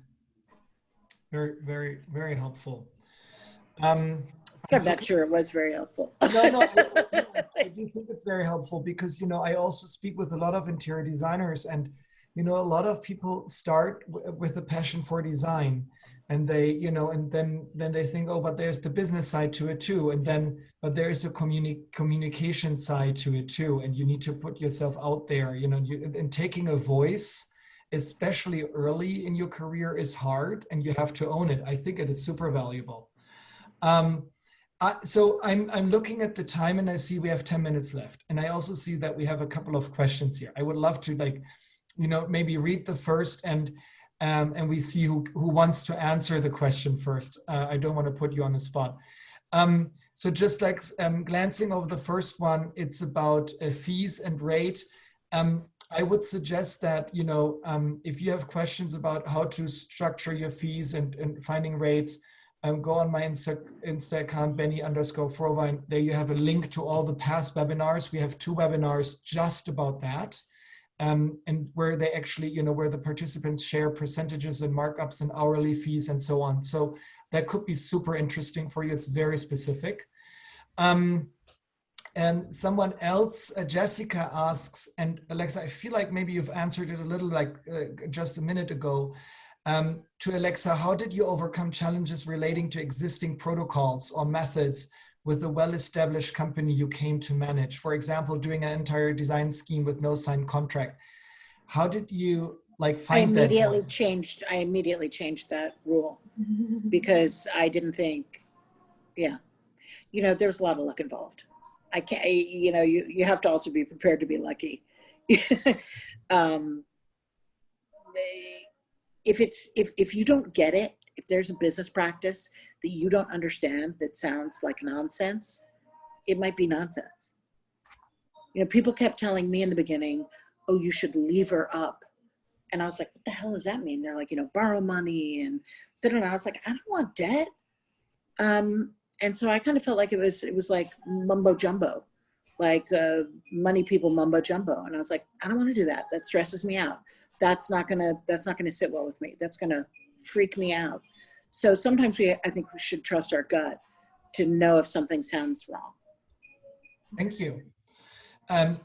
Very, very, very helpful. I'm not sure it was very helpful. No, I do think it's very helpful because, I also speak with a lot of interior designers, and, a lot of people start with a passion for design, and they, and then they think, oh, but there's the business side to it too. But there is a communication side to it too. And you need to put yourself out there, and taking a voice, especially early in your career, is hard, and you have to own it. I think it is super valuable. So I'm looking at the time, and I see we have 10 minutes left. And I also see that we have a couple of questions here. I would love to maybe read the first, and we see who wants to answer the question first. I don't want to put you on the spot. So just glancing over the first one, it's about fees and rate. I would suggest that, if you have questions about how to structure your fees and finding rates, go on my Insta account, Benni_Frowein. There you have a link to all the past webinars. We have 2 webinars just about that. And where they actually, where the participants share percentages and markups and hourly fees and so on. So that could be super interesting for you. It's very specific. And someone else, Jessica asks, and Alexa, I feel like maybe you've answered it a little like just a minute ago. To Alexa, how did you overcome challenges relating to existing protocols or methods with the well-established company you came to manage? For example, doing an entire design scheme with no signed contract. How did you like find that? I immediately changed that rule because I didn't think, yeah, you know, there's a lot of luck involved. I can't, you know, you have to also be prepared to be lucky. If you don't get it, if there's a business practice that you don't understand that sounds like nonsense, it might be nonsense. You know, people kept telling me in the beginning, oh, you should lever up. And I was like, what the hell does that mean? They're like, you know, borrow money and da-da-da. I was like, I don't want debt. And so I kind of felt like it was like mumbo jumbo, like money people mumbo jumbo. And I was like, I don't want to do that. That stresses me out. That's not gonna sit well with me. That's gonna freak me out. So sometimes I think we should trust our gut to know if something sounds wrong. Thank you.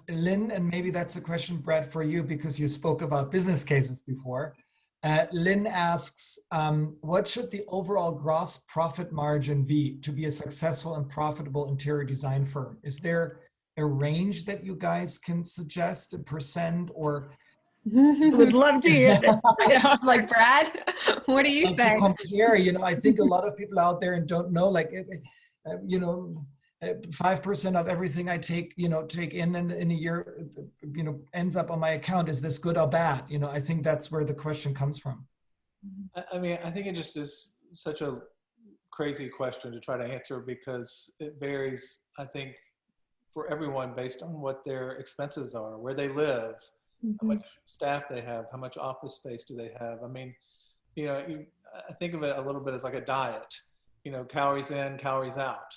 Lynn, and maybe that's a question, Brad, for you, because you spoke about business cases before. Lynn asks, what should the overall gross profit margin be to be a successful and profitable interior design firm? Is there a range that you guys can suggest, a percent, or? Would love to hear that. I was like, Brad, what do you like think? to compare, you know, I think a lot of people out there and don't know, like, you know, 5% of everything I take in a year, you know, ends up on my account. Is this good or bad? You know, I think that's where the question comes from. I mean, I think it just is such a crazy question to try to answer because it varies, I think, for everyone based on what their expenses are, where they live, how much staff they have, how much office space do they have. I mean, you know, I think of it a little bit as like a diet, you know, calories in, calories out.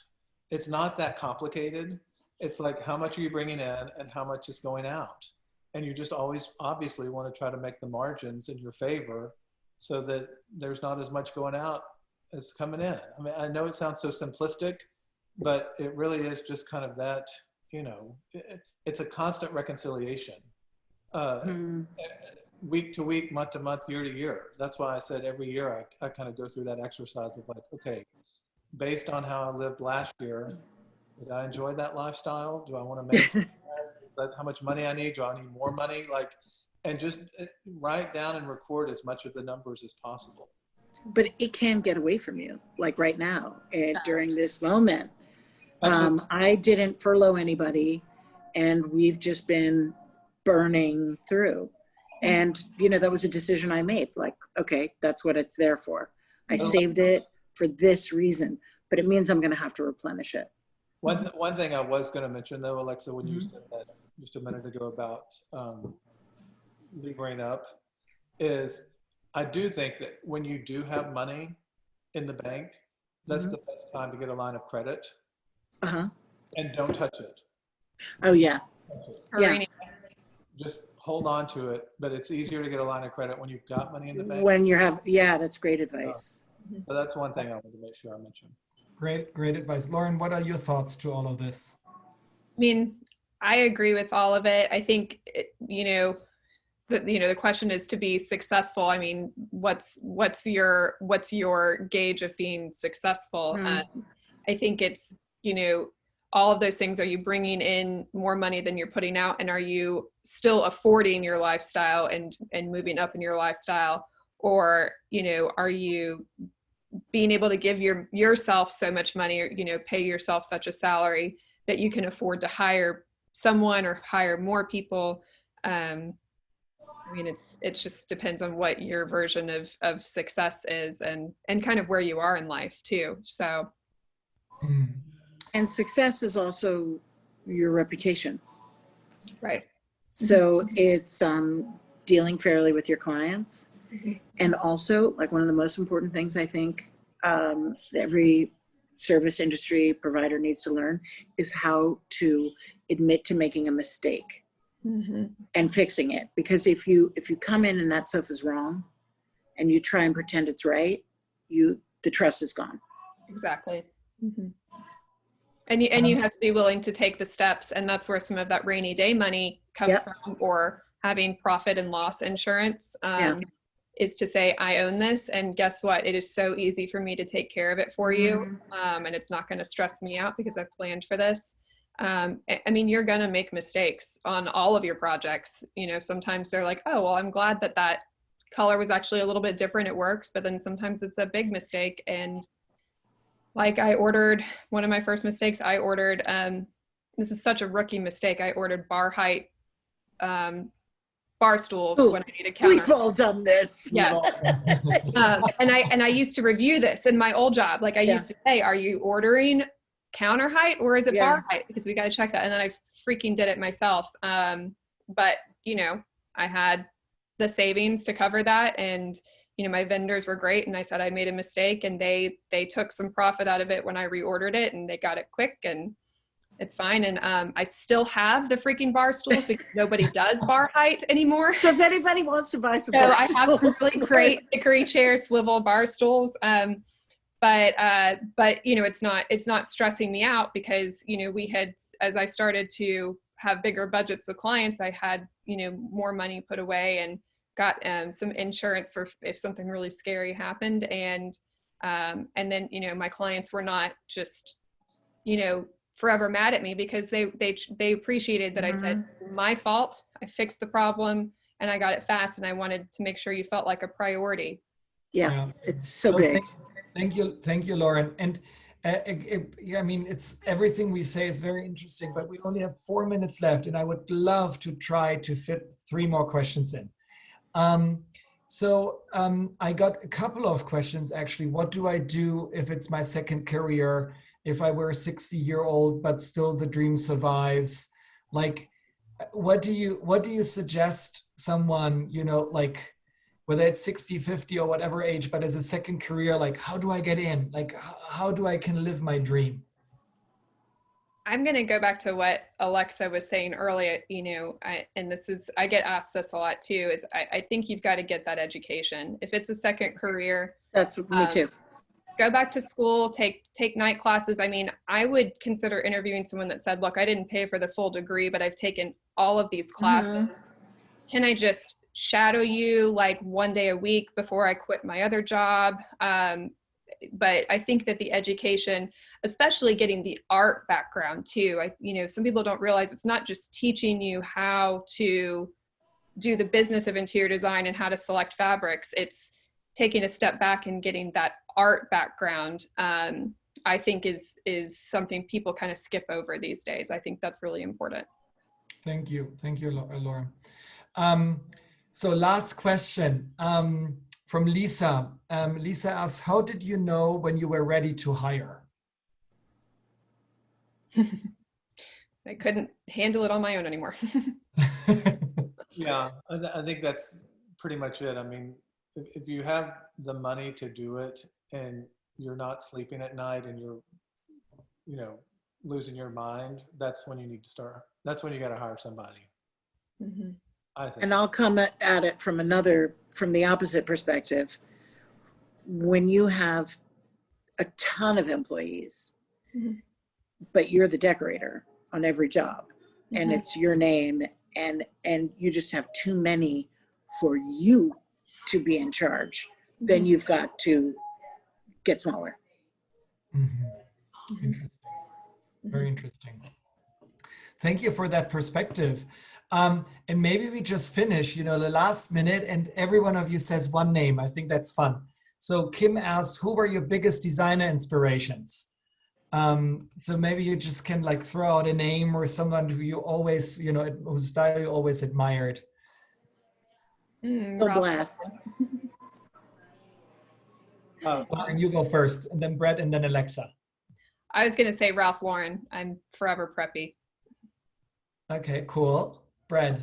It's not that complicated. It's like, how much are you bringing in and how much is going out? And you just always obviously want to try to make the margins in your favor so that there's not as much going out as coming in. I mean, I know it sounds so simplistic, but it really is just kind of that, you know, it's a constant reconciliation. Week to week, month to month, year to year. That's why I said every year I kind of go through that exercise of like, okay, based on how I lived last year, did I enjoy that lifestyle? Do I want to maintain that? Is that how much money I need? Do I need more money? Like, and just write down and record as much of the numbers as possible. But it can get away from you, like right now, during this moment. I didn't furlough anybody, and we've just been burning through. And, you know, that was a decision I made. Like, okay, that's what it's there for. I saved it for this reason, but it means I'm going to have to replenish it. One thing I was going to mention, though, Alexa, when you said that just a minute ago about levering up, is I do think that when you do have money in the bank, that's the best time to get a line of credit. And don't touch it. Oh, yeah. Yeah. Just hold on to it, but it's easier to get a line of credit when you've got money in the bank. When yeah, that's great advice. So that's one thing I wanted to make sure I mentioned. Great advice. Lauren, what are your thoughts to all of this? I mean, I agree with all of it. I think, the question is to be successful. I mean, what's your gauge of being successful? I think it's, all of those things. Are you bringing in more money than you're putting out? And are you still affording your lifestyle and moving up in your lifestyle? Or, are you being able to give yourself so much money, or, pay yourself such a salary that you can afford to hire someone or hire more people? I mean, it just depends on what your version of success is and kind of where you are in life too. So. And success is also your reputation. Right. So it's dealing fairly with your clients. And also, like, one of the most important things I think every service industry provider needs to learn is how to admit to making a mistake and fixing it. Because if you come in and that stuff is wrong and you try and pretend it's right, the trust is gone. Exactly. And you have to be willing to take the steps, and that's where some of that rainy day money comes from, or having profit and loss insurance, is to say, I own this, and guess what? It is so easy for me to take care of it for you, and it's not going to stress me out because I've planned for this. I mean, you're going to make mistakes on all of your projects. You know, sometimes they're like, oh, well, I'm glad that that color was actually a little bit different. It works. But then sometimes it's a big mistake. And like one of my first mistakes, I ordered, this is such a rookie mistake. I ordered bar height bar stools when I needed counter. We've all done this. Yeah. And I used to review this in my old job. Like I used to say, are you ordering counter height or is it bar height? Because we got to check that. And then I freaking did it myself. But you know, I had the savings to cover that, and you know, my vendors were great, and I said I made a mistake, and they took some profit out of it when I reordered it, and they got it quick, and it's fine. And I still have the freaking bar stools because nobody does bar height anymore. So if anybody wants to buy some so bar I have some really great hickory chair swivel bar stools. But you know, it's not stressing me out because, you know, as I started to have bigger budgets with clients, I had, you know, more money put away and got some insurance for if something really scary happened. And then, you know, my clients were not just, you know, forever mad at me because they appreciated that I said, my fault, I fixed the problem and I got it fast, and I wanted to make sure you felt like a priority. Yeah. It's so big. Thank you, Lauren. And I mean, it's everything we say is very interesting, but we only have 4 minutes left, and I would love to try to fit 3 more questions in. I got a couple of questions actually. What do I do if it's my second career? If I were a 60-year-old, but still the dream survives? Like, what do you suggest someone, you know, like, whether it's 60, 50 or whatever age, but as a second career, like, how do I get in? Like, how do I can live my dream? I'm going to go back to what Alexa was saying earlier, you know, I get asked this a lot too, is I think you've got to get that education. If it's a second career. That's me too. Go back to school, take night classes. I mean, I would consider interviewing someone that said, look, I didn't pay for the full degree, but I've taken all of these classes. Can I just shadow you like 1 day a week before I quit my other job? But I think that the education, especially getting the art background too, you know, some people don't realize it's not just teaching you how to do the business of interior design and how to select fabrics. It's taking a step back and getting that art background, I think is something people kind of skip over these days. I think that's really important. Thank you, Lauren. So last question from Lisa. Lisa asks, how did you know when you were ready to hire? I couldn't handle it on my own anymore. Yeah, I think that's pretty much it. I mean, if you have the money to do it and you're not sleeping at night and you're, you know, losing your mind, that's when you need to start. That's when you got to hire somebody. I think. And I'll come at it from the opposite perspective. When you have a ton of employees, but you're the decorator on every job, and it's your name, and you just have too many for you to be in charge, then you've got to get smaller. Interesting. Very interesting. Thank you for that perspective. And maybe we just finish, you know, the last minute, and every one of you says one name. I think that's fun. So Kim asks, who were your biggest designer inspirations? So maybe you just can like throw out a name or someone who you always, you know, whose style you always admired. Blast. You go first, and then Brett, and then Alexa. I was going to say Ralph Lauren. I'm forever preppy. Okay, cool. Brett.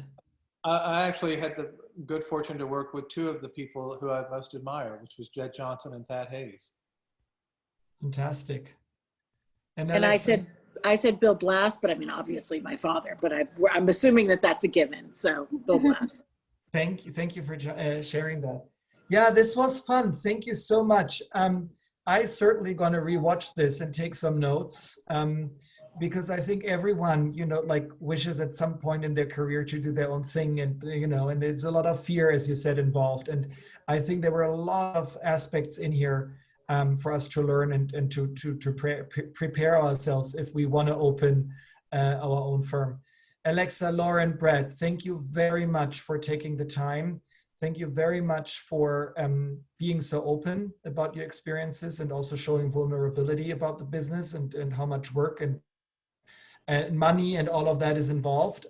I actually had the good fortune to work with 2 of the people who I most admire, which was Jed Johnson and Thad Hayes. Fantastic. And I said Bill Blass, but I mean, obviously my father, but I'm assuming that that's a given. So Bill Blass. Thank you for sharing that. Yeah, this was fun. Thank you so much. I certainly gonna rewatch this and take some notes. because I think everyone, like wishes at some point in their career to do their own thing, and and it's a lot of fear, as you said, involved. And I think there were a lot of aspects in here for us to learn and to prepare ourselves if we want to open our own firm. Alexa, Lauren, Brad, thank you very much for taking the time. Thank you very much for being so open about your experiences and also showing vulnerability about the business and how much work and money and all of that is involved.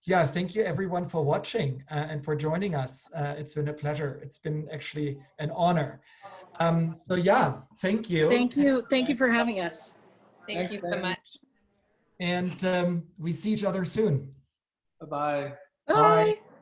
Yeah, thank you everyone for watching and for joining us. It's been a pleasure. It's been actually an honor. So yeah, thank you. Thank you. Thank you for having us. Thank you so much. And we see each other soon. Bye-bye. Bye. Bye.